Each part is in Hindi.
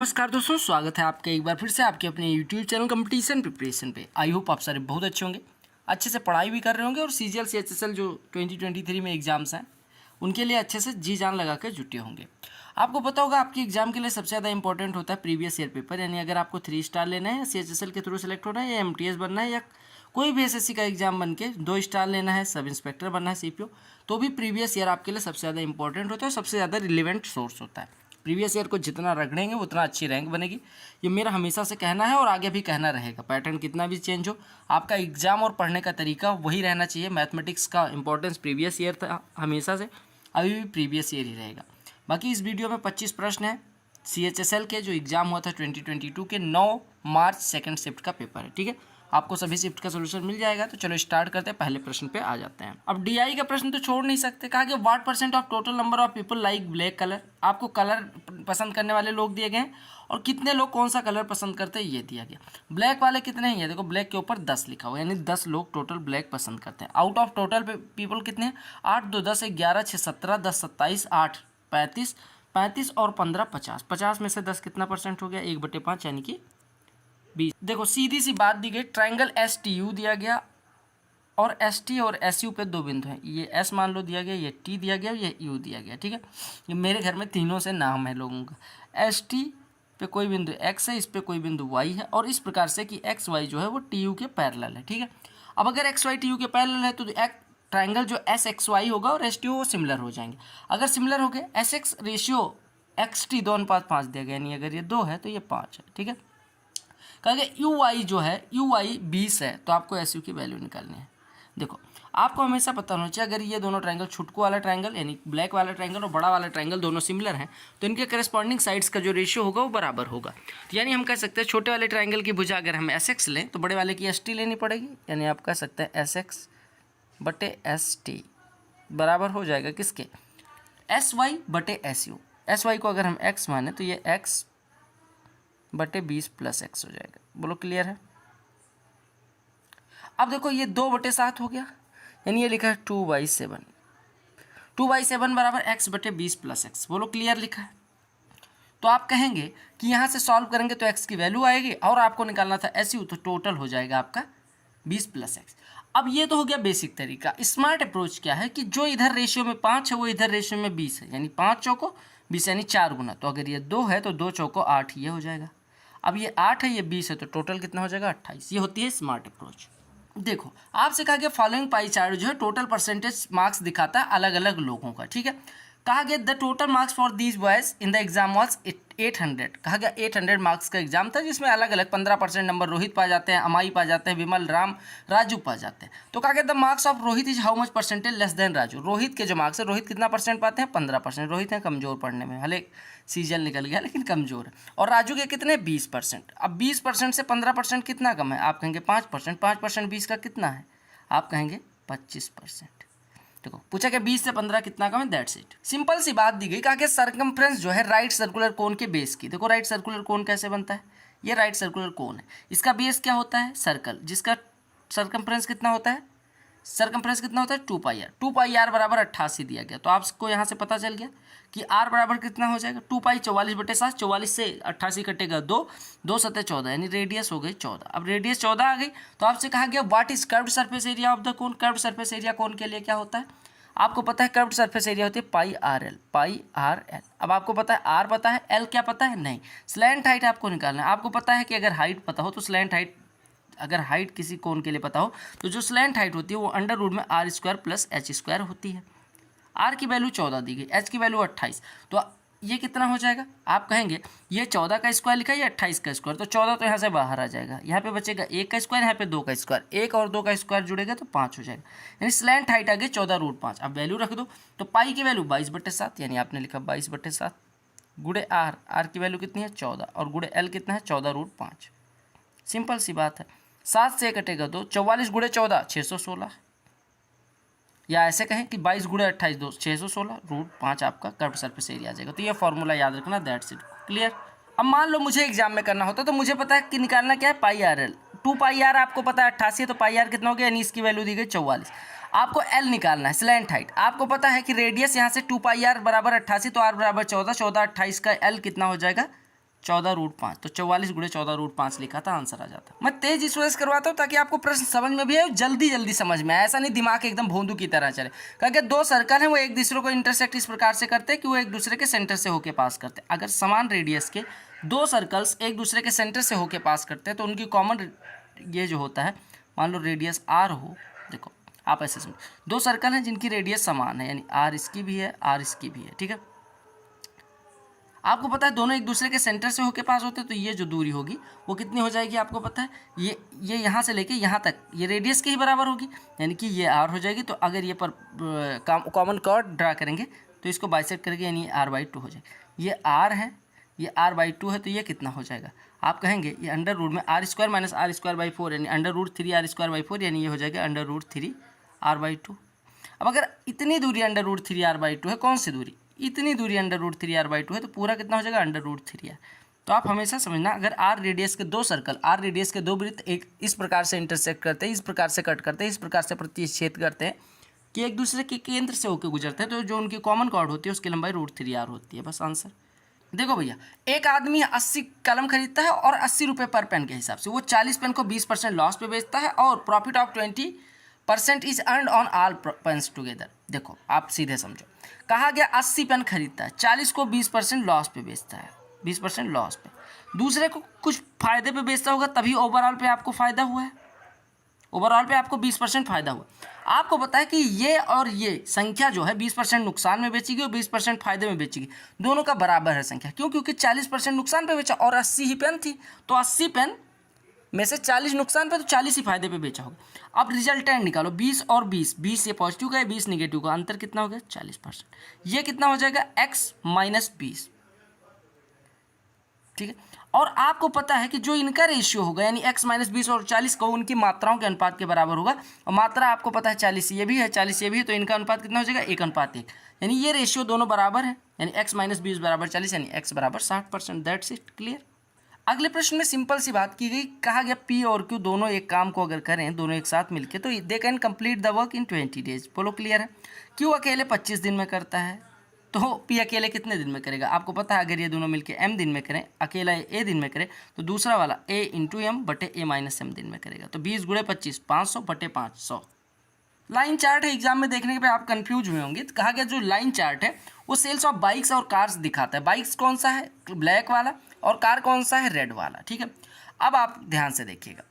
नमस्कार दोस्तों, स्वागत है आपका एक बार फिर से आपके अपने YouTube चैनल कंपटीशन प्रिपरेशन पे। आई होप आप सारे बहुत अच्छे होंगे, अच्छे से पढ़ाई भी कर रहे होंगे और CGL CHSL जो 2023 में एग्जाम्स हैं उनके लिए अच्छे से जी जान लगा कर जुटे होंगे। आपको पता होगा आपके एग्जाम के लिए सबसे ज़्यादा इंपॉर्टेंट होता है प्रीवियस ईयर पेपर, यानी अगर आपको 3 स्टार लेना है या CHSL के थ्रू सेलेक्ट होना है या MTS बनना है या कोई भी SSC का एग्जाम बन के 2 स्टार लेना है, सब इंस्पेक्टर बनना है, CPO, तो भी प्रीवियस ईयर आपके लिए सबसे ज़्यादा इंपॉर्टेंट होता है और सबसे ज़्यादा रिलेवेंट सोर्स होता है। प्रीवियस ईयर को जितना रगड़ेंगे उतना अच्छी रैंक बनेगी, ये मेरा हमेशा से कहना है और आगे भी कहना रहेगा। पैटर्न कितना भी चेंज हो, आपका एग्जाम और पढ़ने का तरीका वही रहना चाहिए। मैथमेटिक्स का इंपॉर्टेंस प्रीवियस ईयर था हमेशा से, अभी भी प्रीवियस ईयर ही रहेगा। बाकी इस वीडियो में 25 प्रश्न हैं CHSL के जो एग्जाम हुआ था 2022 के 9 मार्च सेकंड शिफ्ट का पेपर है। ठीक है, आपको सभी शिफ्ट का सोल्यूशन मिल जाएगा। तो चलो स्टार्ट करते हैं, पहले प्रश्न पे आ जाते हैं। अब DI का प्रश्न तो छोड़ नहीं सकते। कहा कि what percent of total number of people like black colour. आपको कलर पसंद करने वाले लोग दिए गए हैं और कितने लोग कौन सा कलर पसंद करते हैं ये दिया गया। ब्लैक वाले कितने हैं, ये देखो ब्लैक के ऊपर 10 लिखा हुआ है, यानी 10 लोग टोटल ब्लैक पसंद करते हैं। आउट ऑफ टोटल पीपल कितने हैं, 8 2 10 11 6 17 10 27 8 35 35 और 15 50। 50 में से 10 कितना परसेंट हो गया, 1/5 यानी कि 20। देखो सीधी सी बात दी गई, ट्राइंगल STU दिया गया और ST और SU पे 2 बिंदु हैं। ये S मान लो दिया गया, ये T दिया गया, ये U दिया गया। ठीक है, ये मेरे घर में तीनों से नाम है लोगों का। ST पे कोई बिंदु X है, इस पे कोई बिंदु Y है और इस प्रकार से कि XY जो है वो TU के पैरेलल है। ठीक है, अब अगर XY TU के पैरेलल है तो ट्राइंगल जो SXY होगा और STU वो सिमिलर हो जाएंगे। अगर सिमिलर हो गए, SX रेशियो XT 2:5 दिया गया, यानी अगर ये 2 है तो ये 5 है। ठीक है, कहा UI जो है UI 20 है तो आपको SU की वैल्यू निकालनी है। देखो आपको हमेशा पता होना चाहिए, अगर ये दोनों ट्रायंगल, छुटकू वाला ट्रायंगल यानी ब्लैक वाला ट्रायंगल और बड़ा वाला ट्रायंगल दोनों सिमिलर हैं तो इनके करस्पॉन्डिंग साइड्स का जो रेशियो होगा वो बराबर होगा। तो यानी हम कह सकते हैं छोटे वाले ट्रायंगल की भुजा अगर हम SX लें तो बड़े वाले की ST लेनी पड़ेगी, यानी आप कह सकते हैं SX/ST बराबर हो जाएगा किसके, SY/SU। SY को अगर हम X माने तो ये X/20 + X हो जाएगा। बोलो क्लियर है। अब देखो ये 2/7 हो गया, यानी ये लिखा है 2/7। 2/7 बराबर X/20 + X। बोलो क्लियर लिखा है। तो आप कहेंगे कि यहाँ से सॉल्व करेंगे तो X की वैल्यू आएगी और आपको निकालना था SU, तो टोटल हो जाएगा आपका 20 + X। अब ये तो हो गया बेसिक तरीका। स्मार्ट अप्रोच क्या है कि जो इधर रेशियो में 5 है वो इधर रेशियो में 20 है, यानी 5 चौको 20 यानी 4 गुना। तो अगर ये 2 है तो 2 चौको 8 ये हो जाएगा। अब ये 8 है, ये 20 है, तो टोटल कितना हो जाएगा 28। ये होती है स्मार्ट अप्रोच। देखो आपसे कहा गया फॉलोइंग पाई चार्ट जो है टोटल परसेंटेज मार्क्स दिखाता है अलग अलग लोगों का। ठीक है, कहा गया the total marks for these boys in the exam was 800। कहा गया 800 मार्क्स का एग्जाम था जिसमें अलग अलग 15% नंबर रोहित पा जाते हैं, अमाई पा जाते हैं, विमल, राम, राजू पा जाते हैं। तो कहा गया the marks of Rohit is how much percentage less than Raju. Rohit के जो मार्क्स है, रोहित कितना परसेंट पाते हैं, 15%। रोहित है कमजोर पढ़ने में, भले सीजन निकल गया लेकिन कमजोर है। और राजू के कितने, 20%। अब 20% से 15% कितना कम है, आप कहेंगे 5%। 5% 20 का कितना है, आप कहेंगे 25%। देखो पूछा कि 20 से 15 कितना कम है, दैट्स इट। सिंपल सी बात दी गई। कहा कि सर्कमफ्रेंस जो है राइट सर्कुलर कोन के बेस की। देखो राइट सर्कुलर कोन कैसे बनता है, ये राइट सर्कुलर कोन है, इसका बेस क्या होता है, सर्कल, जिसका सर्कमफ्रेंस कितना होता है, सर्कमफ्रेंस कितना होता है 2πr। 2πr बराबर 88 दिया गया। तो आपको यहाँ से पता चल गया कि r बराबर कितना हो जाएगा, 2π 44/7। 44 से 88 कटेगा 2, 2 7 14, यानी रेडियस हो गई 14। अब रेडियस 14 आ गई तो आपसे कहा गया what is curved surface area of the cone. Curved surface area cone के लिए क्या होता है, आपको पता है कर्व्ड सरफेस एरिया होती है πRL। πRL। अब आपको पता है r पता है, l क्या पता है, नहीं। स्लैंट हाइट आपको निकालना है। आपको पता है कि अगर हाइट पता हो तो स्लैंट हाइट, अगर हाइट किसी कोन के लिए पता हो तो जो स्लैंट हाइट होती है वो अंडर रूट में r² + h² होती है। r की वैल्यू 14 दी गई, h की वैल्यू 28, तो ये कितना हो जाएगा, आप कहेंगे ये 14 का स्क्वायर लिखा है, ये 28 का स्क्वायर, तो 14 तो यहाँ से बाहर आ जाएगा, यहाँ पे बचेगा 1 का स्क्वायर, यहाँ पे 2 का स्क्वायर, 1 और 2 का स्क्वायर जुड़ेगा तो 5 हो जाएगा, यानी स्लैंट हाइट आ गई 14√5। अब वैल्यू रख दो तो पाई की वैल्यू 22/7, यानी आपने लिखा 22/7 गुड़े r की वैल्यू कितनी है 14 और गुड़े l कितना है 14√5। सिंपल सी बात है। 7 से कटेगा 2, 44 गुड़े 14 616, या ऐसे कहें कि 22 गुड़े 28 2 616√5 आपका कर्व सरफेस एरिया आ जाएगा। तो ये फॉर्मूला याद रखना, दैट्स इट। क्लियर। अब मान लो मुझे एग्जाम में करना होता तो मुझे पता है कि निकालना क्या है, πRL। 2πr आपको पता है 88 है तो πr कितना हो गया, यानी इसकी वैल्यू दी गई 44। आपको l निकालना है, स्लैंट हाइट। आपको पता है कि रेडियस यहाँ से 2πr बराबर 88 तो r बराबर 14, 14 28 का l कितना हो जाएगा 14√5, तो 44 गुणे 14√5 लिखा था, आंसर आ जाता। मैं तेज इस वजह से करवाता हूँ ताकि आपको प्रश्न समझ में भी आए, जल्दी जल्दी समझ में आए, ऐसा नहीं दिमाग एकदम भोंदू की तरह चले। क्योंकि दो सर्कल हैं वो एक दूसरे को इंटरसेक्ट इस प्रकार से करते हैं कि वो एक दूसरे के सेंटर से होके पास करते हैं। अगर समान रेडियस के दो सर्कल्स एक दूसरे के सेंटर से होके पास करते हैं तो उनकी कॉमन ये जो होता है, मान लो रेडियस आर हो, देखो आप ऐसे समझो, दो सर्कल हैं जिनकी रेडियस समान है, यानी आर इसकी भी है, आर इसकी भी है, ठीक है। आपको पता है दोनों एक दूसरे के सेंटर से होके पास होते हैं, तो ये जो दूरी होगी वो कितनी हो जाएगी आपको पता है, ये यहाँ से लेके यहाँ तक ये रेडियस के ही बराबर होगी, यानी कि ये आर हो जाएगी। तो अगर ये पर कॉमन कॉर्ड ड्रा करेंगे तो इसको बाइसेक्ट करेंगे, यानी r/2 हो जाएगा। ये r है, ये r/2 है, तो ये कितना हो जाएगा, आप कहेंगे ये अंडर रूट में r² - r²/4 यानी √3r²/4, यानी ये हो जाएगा √3r/2। अब अगर इतनी दूरी √3r/2 है, कौन सी दूरी, इतनी दूरी √3r/2 है, तो पूरा कितना हो जाएगा √3r। तो आप हमेशा समझना, अगर r रेडियस के दो सर्कल, r रेडियस के दो वृत्त एक इस प्रकार से इंटरसेक्ट करते हैं, इस प्रकार से कट करते हैं, इस प्रकार से प्रतिच्छेद करते हैं कि एक दूसरे के केंद्र से होकर गुजरते हैं, तो जो उनकी कॉमन कॉर्ड होती है उसकी लंबाई √3r होती है, बस आंसर। देखो भैया, एक आदमी 80 कलम खरीदता है और 80 रुपये पर पेन के हिसाब से, वो 40 पेन को 20% लॉस पे बेचता है और profit of 20% is earned on all pens together. देखो आप सीधे समझो, कहा गया 80 पेन खरीदता है, 40 को 20% लॉस पे बेचता है, 20% लॉस पे, दूसरे को कुछ फायदे पे बेचता होगा, तभी ओवरऑल पे आपको फायदा हुआ है, ओवरऑल पे आपको 20% फायदा हुआ। आपको पता है कि ये और ये संख्या जो है 20% नुकसान में बेचेगी और 20% फायदे में बेचेगी, दोनों का बराबर है संख्या, क्यों, क्योंकि 40% नुकसान पे बेचा और 80 ही पेन थी, तो 80 पेन में से 40 नुकसान पे, तो 40 ही फायदे पे बेचा होगा। अब रिजल्टेंट निकालो, 20 और 20, 20 ये पॉजिटिव का है, 20 निगेटिव का, अंतर कितना हो गया 40%। ये कितना हो जाएगा x - 20, ठीक है। और आपको पता है कि जो इनका रेशियो होगा, यानी x - 20 और 40 को उनकी मात्राओं के अनुपात के बराबर होगा, और मात्रा आपको पता है 40 ये भी है, 40 ये भी है, तो इनका अनुपात कितना हो जाएगा 1:1, यानी ये रेशियो दोनों बराबर है, यानी x - 20 = 40, यानी x = 60%। That's it, clear. अगले प्रश्न में सिंपल सी बात की गई, कहा गया P और Q दोनों एक काम को अगर करें, दोनों एक साथ मिलके, तो they can complete the work in 20 days. बोलो क्लियर है। Q अकेले 25 दिन में करता है, तो P अकेले कितने दिन में करेगा, आपको पता है, अगर ये दोनों मिलके m दिन में करें, अकेला A दिन में करे, तो दूसरा वाला A × m बटे A - m दिन में करेगा, तो 20 × 25 500 बटे 500। लाइन चार्ट है, एग्जाम में देखने पे आप कंफ्यूज हुए होंगे। तो कहा गया जो लाइन चार्ट है वो सेल्स ऑफ बाइक्स और कार्स दिखाता है, बाइक्स कौन सा है ब्लैक वाला और कार कौन सा है रेड वाला, ठीक है। अब आप ध्यान से देखिएगा,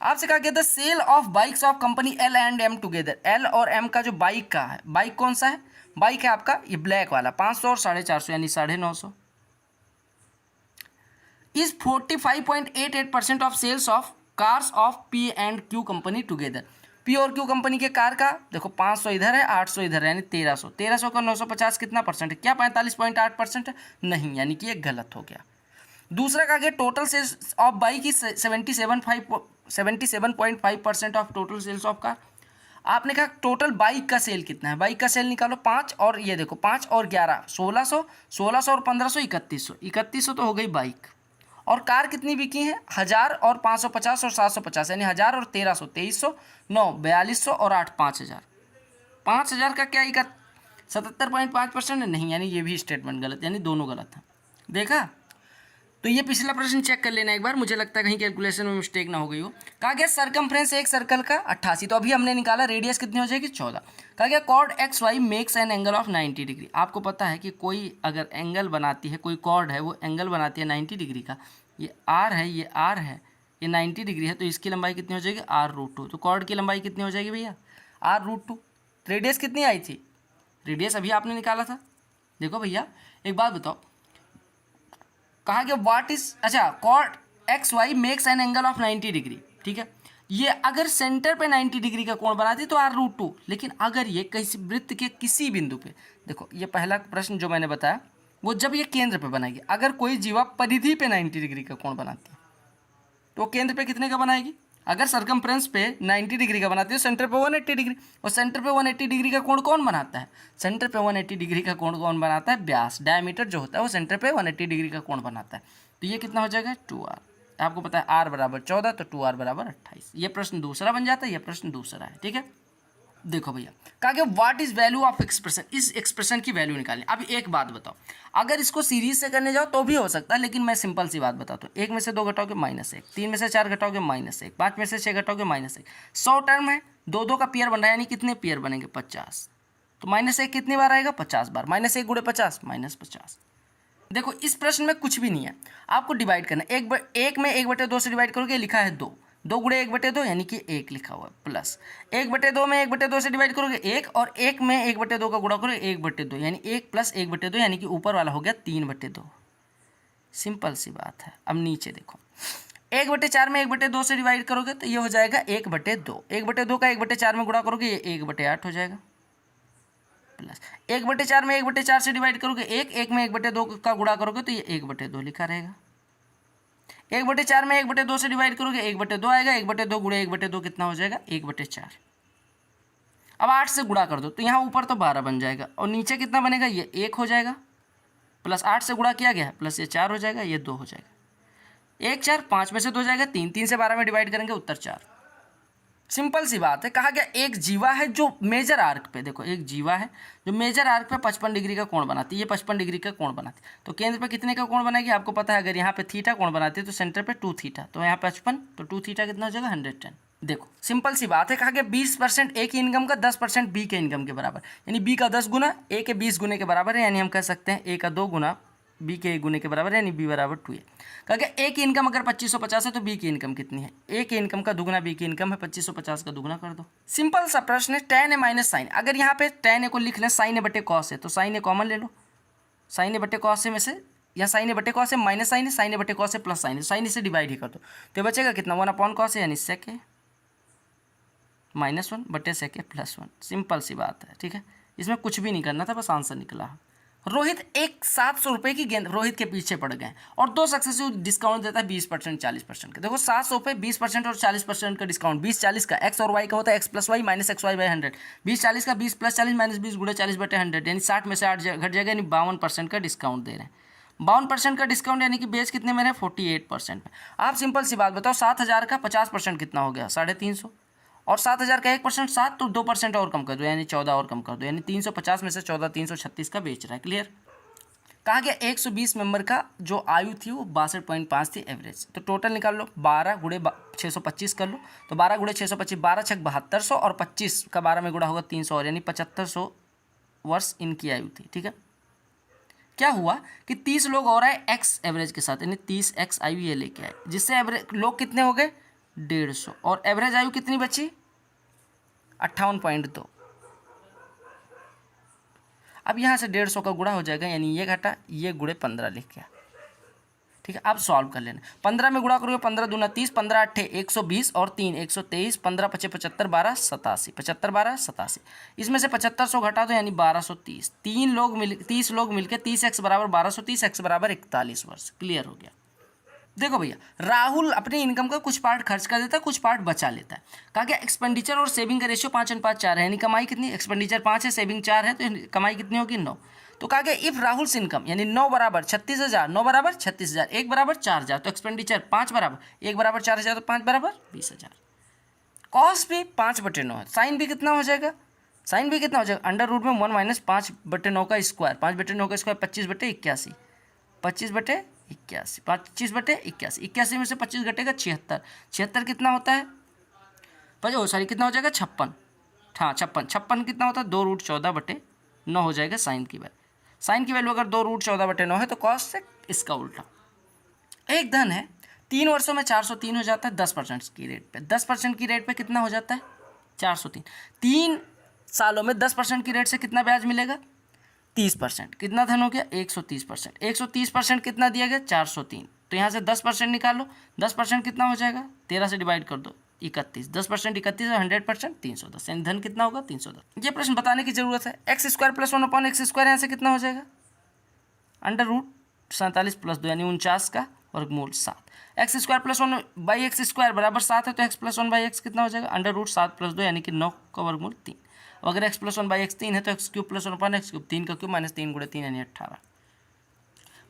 आपसे कहा गया the sale of bikes of company L and M together, L और M का जो बाइक का है, बाइक कौन सा है, बाइक है आपका ये ब्लैक वाला, 500 और 450 यानी 950, is 45.88% of sales of cars of P and Q company together. P और Q कंपनी के कार का देखो 500 इधर है, 800 इधर है, यानी 1300, 1300 का 950 कितना परसेंट है, क्या 45.8% है, नहीं, यानी कि ये गलत हो गया। दूसरा का गया total sales of bike is 77.5% of total sales of car. आपने कहा टोटल बाइक का सेल कितना है, बाइक का सेल निकालो 5 और ये देखो 5 और 11 1600, 1600 और 1500 3100, 3100 तो हो गई बाइक। और कार कितनी बिकी हैं, 1000 और 550 और 750, यानी 1000 और 1300 2300, 9 4200 और 8 5000। 5000 का क्या 77.5% है, नहीं, यानी ये भी स्टेटमेंट गलत, यानी दोनों गलत है। देखा, तो ये पिछला प्रश्न चेक कर लेना एक बार, मुझे लगता है कहीं कैलकुलेशन में मिस्टेक ना हो गई हो। कहा गया सरकमफ्रेंस एक सर्कल का 88, तो अभी हमने निकाला, रेडियस कितनी हो जाएगी 14। कहा गया chord XY makes an angle of 90 degree. आपको पता है कि कोई अगर एंगल बनाती है, कोई कॉर्ड है वो एंगल बनाती है 90 डिग्री का, ये R है, ये R है, ये 90 डिग्री है, तो इसकी लंबाई कितनी हो जाएगी R√2। तो कॉर्ड की लंबाई कितनी हो जाएगी भैया R√2। रेडियस कितनी आई थी, रेडियस अभी आपने निकाला था। देखो भैया एक बात बताओ, कहा गया व्हाट इज, अच्छा chord XY makes an angle of 90 degree, ठीक है। ये अगर सेंटर पे 90 डिग्री का कोण बनाती तो R√2, लेकिन अगर ये किसी वृत्त के किसी बिंदु पे, देखो ये पहला प्रश्न जो मैंने बताया वो जब ये केंद्र पे बनाएगी, अगर कोई जीवा परिधि पे 90 डिग्री का कोण बनाती है तो केंद्र पे कितने का बनाएगी, अगर सरकमफ्रेंस पे 90 डिग्री का बनाती है, सेंटर पे 180 डिग्री, और सेंटर पे 180 डिग्री का कोण कौन बनाता है, सेंटर पे 180 डिग्री का कोण कौन बनाता है, व्यास, डायमीटर जो होता है वो सेंटर पे 180 डिग्री का कोण बनाता है। तो ये कितना हो जाएगा 2r, आपको पता है r = 14, तो 2r = 28। ये प्रश्न दूसरा बन जाता है, ये प्रश्न दूसरा है, ठीक है। देखो भैया, कहा कि what is value of expression, इस एक्सप्रेशन की वैल्यू निकालनी। अब एक बात बताओ, अगर इसको सीरीज से करने जाओ तो भी हो सकता है, लेकिन मैं सिंपल सी बात बताता हूँ। 1 में से 2 घटाओगे -1, 3 में से 4 घटाओगे -1, 5 में से 6 घटाओगे -1, 100 टर्म है, 2 का पेयर बन रहा है, यानी कितने पेयर बनेंगे 50। तो -1 कितनी बार आएगा 50 बार, -1 गुणे 50 -50। देखो इस प्रश्न में कुछ भी नहीं है, आपको डिवाइड करना है। एक में 1/2 से डिवाइड करोगे, लिखा है 2, 2 गुणे 1/2 यानी कि 1 लिखा हुआ है, प्लस 1/2 में 1/2 से डिवाइड करोगे 1, और 1 में 1/2 का गुणा करोगे 1/2 यानी 1 + 1/2 यानी कि ऊपर वाला हो गया 3/2। सिंपल सी बात है। अब नीचे देखो, 1/4 में 1/2 से डिवाइड करोगे तो ये हो जाएगा 1/2, 1/2 का 1/4 में गुणा करोगे ये 1/8 हो जाएगा, प्लस 1/4 में 1/4 से डिवाइड करोगे 1 में 1/2 का गुणा करोगे तो ये 1/2 लिखा रहेगा। 1/4 में 1/2 से डिवाइड करोगे 1/2 आएगा, 1/2 गुणे 1/2 कितना हो जाएगा 1/4। अब 8 से गुणा कर दो तो यहाँ ऊपर तो 12 बन जाएगा, और नीचे कितना बनेगा ये 1 हो जाएगा, प्लस 8 से गुणा किया गया प्लस ये 4 हो जाएगा, ये 2 हो जाएगा। 1 4, 5 में से 2 जाएगा 3, 3 से 12 में डिवाइड करेंगे उत्तर 4। सिंपल सी बात है। कहा गया एक जीवा है जो मेजर आर्क पे, देखो एक जीवा है जो मेजर आर्क पे 55 डिग्री का कोण बनाती है, ये 55 डिग्री का कोण बनाती है, तो केंद्र पे कितने का कोण बनाएगी आपको पता है। अगर यहाँ पे थीटा कोण बनाती है तो सेंटर पे 2 थीटा, तो यहाँ 55, तो 2 थीटा कितना हो जाएगा 110। देखो सिंपल सी बात है। कहा गया 20% ए की इनकम का 10% बी के इनकम के बराबर, यानी बी का 10 गुना ए के 20 गुने के बराबर है, यानी हम कह सकते हैं ए का 2 गुना बी के 1 गुने के बराबर है, यानी बी बराबर 2a। कहा गया ए की इनकम अगर 2550 है तो बी की इनकम कितनी है। ए की इनकम का दुगुना बी की इनकम है, 2550 का दुगुना कर दो। सिंपल सा प्रश्न है। tan a माइनस साइन, अगर यहाँ पे tan a को लिख लें sin a बटे cos a, तो sin a कॉमन ले लो, sin a बटे cos a में से, या sin a बटे cos a माइनस साइन है, sin a बटे cos a plus sine, sine इसे डिवाइड ही कर दो तो बचेगा कितना 1/cos a, यानी sec a -1 बटे sec a प्लस 1। सिंपल सी बात है, ठीक है, इसमें कुछ भी नहीं करना था, बस आंसर निकला। रोहित एक 700 रुपये की गेंद रोहित के पीछे पड़ गए और 2 सक्सेसिव डिस्काउंट देता है 20% 40% का। देखो 700 पे 20% और 40% का डिस्काउंट, 20-40 का एक्स और वाई का होता है, x + y - xy/100, 20-40 का 20 + 40 - 20 गुणे 40/100, यानी 60 में से 8 घट जाएगा, यानी 52% का डिस्काउंट दे रहे हैं। 52% का डिस्काउंट यानी कि बेच कितने में है 48% में। आप सिंपल सी बात बताओ, 7000 का 50% कितना हो गया 350, और 7000 का 1% 7, तो 2% और कम कर दो, यानी 14 और कम कर दो, यानी 350 में से 14 336 का बेच रहा है। क्लियर। कहा गया 120 मेंबर का जो आयु थी वो 62.5 थी एवरेज, तो टोटल निकाल लो, 12 गुणे 625 कर लो, तो 12 गुणे 625, 12 छक 7200, और 25 का 12 में गुणा होगा 300, और यानी 7500 वर्ष इनकी आयु थी। ठीक है, क्या हुआ कि 30 लोग और आए एक्स एवरेज के साथ, यानी 30x आयु ये लेके आए, जिससे एवरेज लोग कितने हो गए 150, और एवरेज आयु कितनी बची 58.2। अब यहाँ से 150 का गुणा हो जाएगा, यानी ये घटा, ये गुणे 15 लिख गया। ठीक है, अब सॉल्व कर लेना। 15 में गुणा करोगे 15 दूना 30, 15 8 120, और 3 123, 15 5 75, 12 87, 75 12 87, इसमें से 7500 घटा दो, यानी 1230। 30 लोग मिलकर 30x बराबर 1230, x बराबर 41 वर्ष। क्लियर हो गया। देखो भैया, राहुल अपनी इनकम का कुछ पार्ट खर्च कर देता है, कुछ पार्ट बचा लेता है। कहा गया एक्सपेंडिचर और सेविंग का रेशियो 5:4 है, यानी कमाई कितनी, एक्सपेंडिचर 5 है, सेविंग 4 है, तो कमाई कितनी होगी 9। तो कहा गया इफ राहुल्स इनकम, यानी 9 बराबर 36,000, 9 बराबर 36,000, 1 बराबर 4,000, तो एक्सपेंडिचर 5 बराबर 1 बराबर 4,000, तो 5 बराबर 20,000। कॉस भी 5/9 है, साइन भी कितना हो जाएगा, साइन भी कितना हो जाएगा √में 1 - 5/9 का स्क्वायर, 5/9 का स्क्वायर 25/81, 25/81, 25/81, 81 में से 25 घटेगा 76, 76 कितना होता है कितना हो जाएगा 56, हाँ 56 कितना होता है 2√14/9 हो जाएगा साइन की वैल्यू। साइन की वैल्यू अगर 2√14/9 है तो कॉस से इसका उल्टा। एक धन है 3 वर्षों में 403 हो जाता है 10% की रेट पे, 10% की रेट पे कितना हो जाता है 403। 3 सालों में 10% की रेट से कितना ब्याज मिलेगा 30%, कितना धन हो गया 130%, 130% कितना दिया गया 403, तो यहाँ से 10% निकालो, 10% कितना हो जाएगा 13 से डिवाइड कर दो 31, 10% 31 और 100% 310, यानी धन कितना होगा 310। ये प्रश्न बताने की जरूरत है। x² + 1/x², यहाँ से कितना हो जाएगा √47 + 2, यानी 49 का वर्गमूल 7। x² + 1/x² बराबर 7 है, तो x + 1/x कितना हो जाएगा √7 + 2, यानी कि 9 का वर्गमूल 3। अगर x + 1/x 3 है तो x³ + 1/x³, 3 का क्यूब -3 × 3 यानी 18।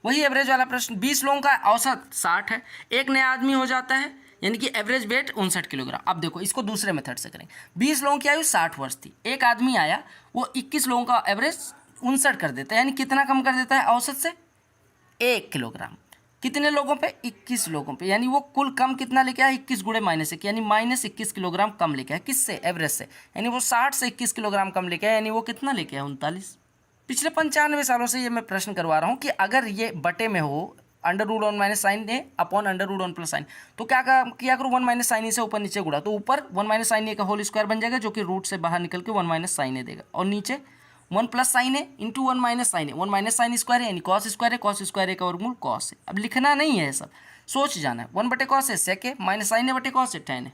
वही एवरेज वाला प्रश्न, 20 लोगों का औसत 60 है, एक नया आदमी हो जाता है यानी कि एवरेज वेट 59 किलोग्राम। अब देखो इसको दूसरे मेथड से करेंगे। 20 लोगों की आयु 60 वर्ष थी, एक आदमी आया वो 21 लोगों का एवरेज 59 कर देता है, यानी कितना कम कर देता है औसत से 1 किलोग्राम। कितने लोगों पे? 21 लोगों पे, यानी वो कुल कम कितना लेके आया? 21 गुणे -1, यानी -21 किलोग्राम कम लेके आया। किससे? एवरेज से, यानी वो 60 से 21 किलोग्राम कम लेके आया, यानी वो कितना लेके आया? 39। पिछले 95 सालों से ये मैं प्रश्न करवा रहा हूँ कि अगर ये बटे में हो √1 माइनस साइन ए अपॉन √1 प्लस साइन, तो क्या किया करो 1 माइनस साइन ए से ऊपर नीचे गुणा, तो ऊपर 1 माइनस साइन ए का होल स्क्वायर बन जाएगा जो कि रूट से बाहर निकल के 1 माइनस साइन ए देगा, और नीचे 1 प्लस साइन ए इंटू 1 माइनस साइन ए, 1 माइनस साइन स्क्वायर है यानी कॉस स्क्वायर है, कॉस स्क्वायर ए का वर्गमूल कॉस है। अब लिखना नहीं है, सब सोच जाना है। 1 बटे कॉस है सेक ए माइनस साइन ए बटे कॉस है tan है।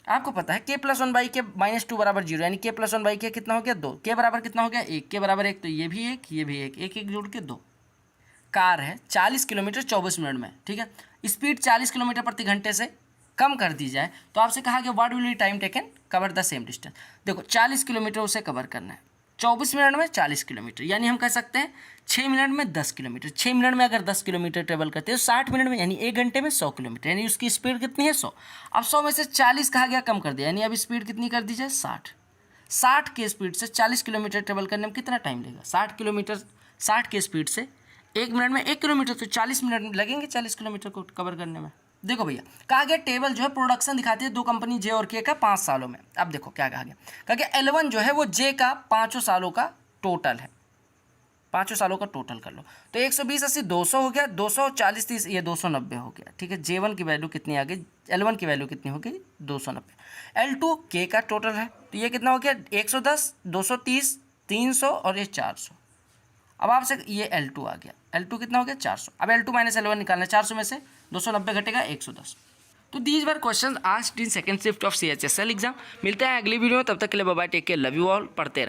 आपको पता है k + 1/k -2 बराबर 0, यानी k + 1/k कितना हो गया? 2। k बराबर कितना हो गया? 1। k बराबर 1, तो ये भी 1, ये भी 1, 1 1 जोड़ के 2। कार है 40 किलोमीटर 24 मिनट में, ठीक है, स्पीड 40 किलोमीटर प्रति घंटे से कम कर दी जाए तो आपसे कहा कि what will be time taken cover the same distance. देखो 40 किलोमीटर उसे कवर करना है 24 मिनट में 40 किलोमीटर, यानी हम कह सकते हैं 6 मिनट में 10 किलोमीटर। 6 मिनट में अगर 10 किलोमीटर ट्रेवल करते हैं तो 60 मिनट में यानी 1 घंटे में 100 किलोमीटर, यानी उसकी स्पीड कितनी है? 100। अब 100 में से 40 कहा गया कम कर दिया, यानी अब स्पीड कितनी कर दी जाए? 60। 60 के स्पीड से 40 किलोमीटर ट्रेवल करने में कितना टाइम लगेगा? 60 के स्पीड से 1 मिनट में 1 किलोमीटर, तो 40 मिनट लगेंगे 40 किलोमीटर को कवर करने में। देखो भैया कहा गया टेबल जो है प्रोडक्शन दिखाती है दो कंपनी जे और के का 5 सालों में। अब देखो क्या कहा गया, कहा गया L1 जो है वो जे का 5 सालों का टोटल है, 5 सालों का टोटल कर लो, तो 120 80 200 हो गया, 200 40 30 ये 290 हो गया, ठीक है। J1 की वैल्यू कितनी आ गई? L1 की वैल्यू कितनी हो गई? 290। L2 के का टोटल है, तो ये कितना हो गया? 110 230 300 और ये 400। अब आपसे ये L2 आ गया, L2 कितना हो गया? 400। अब L2 माइनस L1 निकालना है, 400 में से 290 घटेगा 110। तो these were question asked in second shift of CHSL exam. मिलते हैं अगली वीडियो में, तब तक के लिए bye bye, take care, love you all, पढ़ते रहें।